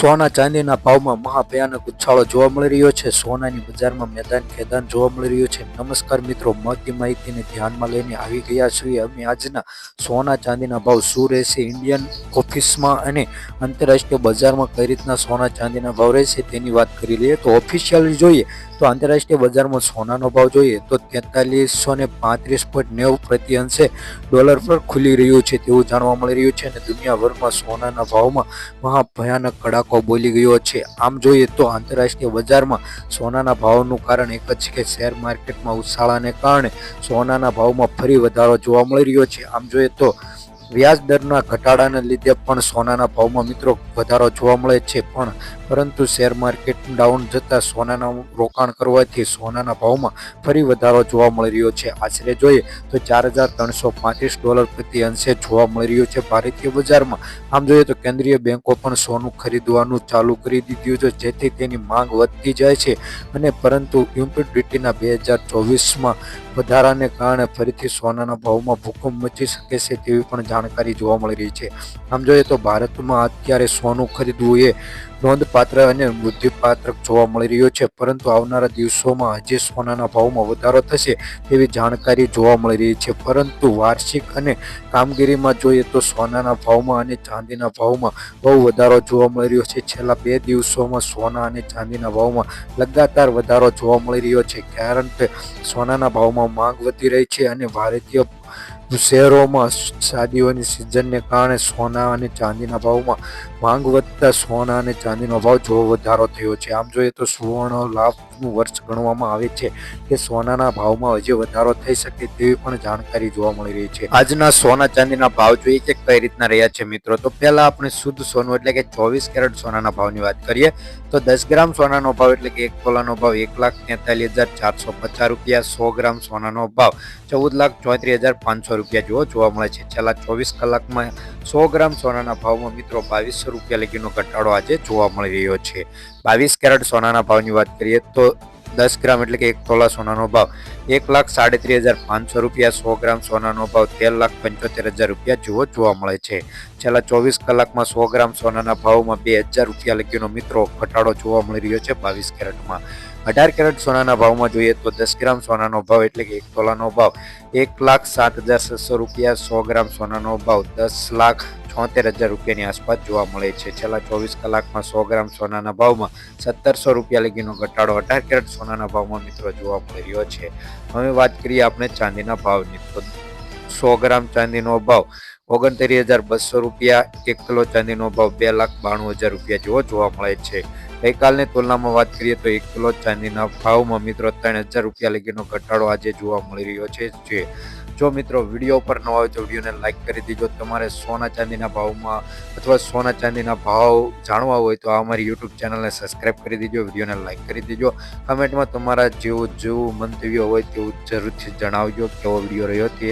સોના ચાંદીના ભાવમાં મહાભયાનક ઉછાળો જોવા મળી રહ્યો છે. સોનાની બજારમાં મેદાન ખેદાન જોવા મળી રહ્યું છે. નમસ્કાર મિત્રો, મળતી માહિતીને ધ્યાનમાં લઈને આવી ગયા છીએ અમે આજના સોના ચાંદીના ભાવ શું રહેશે ઇન્ડિયન ઓફિસમાં અને આંતરરાષ્ટ્રીય બજારમાં કઈ રીતના સોના ચાંદીના ભાવ રહેશે તેની વાત કરી લઈએ. તો ઓફિશિયલી જોઈએ તો આંતરરાષ્ટ્રીય બજારમાં સોનાનો ભાવ જોઈએ તો 4335.90 પ્રતિ અંશે ડોલર પર ખુલી રહ્યું છે તેવું જાણવા મળી રહ્યું છે. અને દુનિયાભરમાં સોનાના ભાવમાં મહાભયાનક કડાકો બોલી ગયો છે. આમ જોઈએ તો આંતરરાષ્ટ્રીય બજારમાં સોનાના ભાવનું કારણ એક જ છે કે શેર માર્કેટમાં ઉછાળાને કારણે સોનાના ભાવમાં ફરી વધારો જોવા મળી રહ્યો છે. આમ જોઈએ તો વ્યાજ દરના ઘટાડાને લીધે પણ સોનાના ભાવમાં મિત્રો વધારો જોવા મળે છે, પરંતુ શેર માર્કેટ ડાઉન જતાં સોનાના રોકાણ કરવાથી સોનાના ભાવમાં ફરી વધારો જોવા મળી રહ્યો છે. આશરે જોઈએ તો $4,335 પ્રતિ અંશે જોવા મળી રહ્યું છે ભારતીય બજારમાં. આમ જોઈએ તો કેન્દ્રીય બેન્કો પણ સોનું ખરીદવાનું ચાલુ કરી દીધું છે, જેથી તેની માંગ વધતી જાય છે. અને પરંતુ યુપીડીટીના 2024માં વધારાને કારણે ફરીથી સોનાના ભાવમાં ભૂકંપ મચી શકે છે તેવી પણ જાણકારી જોવા મળી રહી છે. આમ જોઈએ તો ભારતમાં અત્યારે સોનું ખરીદવું એ નોંધપાત્ર અને વૃદ્ધિપાત્ર જોવા મળી રહ્યું છે, પરંતુ આવનારા દિવસોમાં હજી સોનાના ભાવમાં વધારો થશે તેવી જાણકારી જોવા મળી રહી છે. પરંતુ વાર્ષિક અને કામગીરીમાં જોઈએ તો સોનાના ભાવમાં અને ચાંદીના ભાવમાં બહુ વધારો જોવા મળી રહ્યો છે. છેલ્લા 2 દિવસોમાં સોના અને ચાંદીના ભાવમાં લગાતાર વધારો જોવા મળી રહ્યો છે, કારણ કે સોનાના ભાવમાં માંગ વધી રહી છે અને ભારતીય શહેરોમાં શાદીઓની સિઝનને કારણે સોના અને ચાંદીના ભાવમાં માંગ વધતા સોના અને ચાંદીનો ભાવ જોવો વધારો થયો છે. આમ જોઈએ તો સુવર્ણ લાભનું વર્ષ ગણવામાં આવે છે કે સોનાના ભાવમાં હજી વધારો થઈ શકે તેવી પણ જાણકારી જોવા મળી રહી છે. આજના સોના ચાંદીના ભાવ જોઈએ કે કઈ રીતના રહ્યા છે મિત્રો. તો પહેલા આપણે શુદ્ધ સોનું એટલે કે 24 કેરેટ સોનાના ભાવની વાત કરીએ તો 10 ગ્રામ સોનાનો ભાવ એટલે કે 1 તોલાનો ભાવ $1,43,450 રૂપિયા. 100 ગ્રામ સોનાનો ભાવ $14,34,500 જેવો જોવા મળે છે. છેલ્લા 24 કલાકમાં 100 ગ્રામ સોનાના ભાવમાં મિત્રો $2200 લગીનો ઘટાડો આજે જોવા મળી રહ્યો છે. 22 કેરેટ સોનાના ભાવની વાત કરીએ તો 10 ગ્રામ એટલે કે 1 તોલા સોનાનો ભાવ $1,33,500 રૂપિયા. 100 ગ્રામ સોનાનો ભાવ $13,75,000 જેવો જોવા મળે છે. છેલ્લા 24 કલાકમાં 100 ગ્રામ સોનાના ભાવમાં $2,000 લગીનો મિત્રો ઘટાડો જોવા મળી રહ્યો છે 22 કેરેટમાં. 18 કેરેટ સોનાના ભાવમાં જોઈએ તો 10 ગ્રામ સોનાનો ભાવ એટલે કે 1 તોલાનો ભાવ $1,07,600 રૂપિયા. 100 ગ્રામ સોનાનો ભાવ $10,76,000 આસપાસ જોવા મળે છે. છેલ્લા 24 કલાકમાં 100 ગ્રામ સોનાના ભાવમાં $1,700 લગીનો ઘટાડો 18 કેરેટ સોનાના ભાવમાં મિત્રો જોવા મળી રહ્યો છે. હવે વાત કરીએ આપણે ચાંદીના ભાવની તો 100 ગ્રામ ચાંદીનો ભાવ $69,200. 1 કિલો ચાંદીનો ભાવ $2,92,000 જેવો જોવા મળે છે. ગઈકાલની તુલનામાં વાત કરીએ તો 1 કિલો ચાંદીના ભાવમાં મિત્રો $3,000 લગીનો ઘટાડો આજે જોવા મળી રહ્યો છે. જો મિત્રો વિડીયો પર ન હોય તો વિડીયોને લાઇક કરી દીજો. તમારે સોના ચાંદીના ભાવમાં અથવા સોના ચાંદીના ભાવ જાણવા હોય તો અમારી યુટ્યુબ ચેનલને સબસ્ક્રાઈબ કરી દીજો, વિડીયોને લાઇક કરી દીજો. કમેન્ટમાં તમારા જેવું મંતવ્ય હોય તેવું જરૂરથી જણાવજો કેવો વિડીયો રહ્યો તે.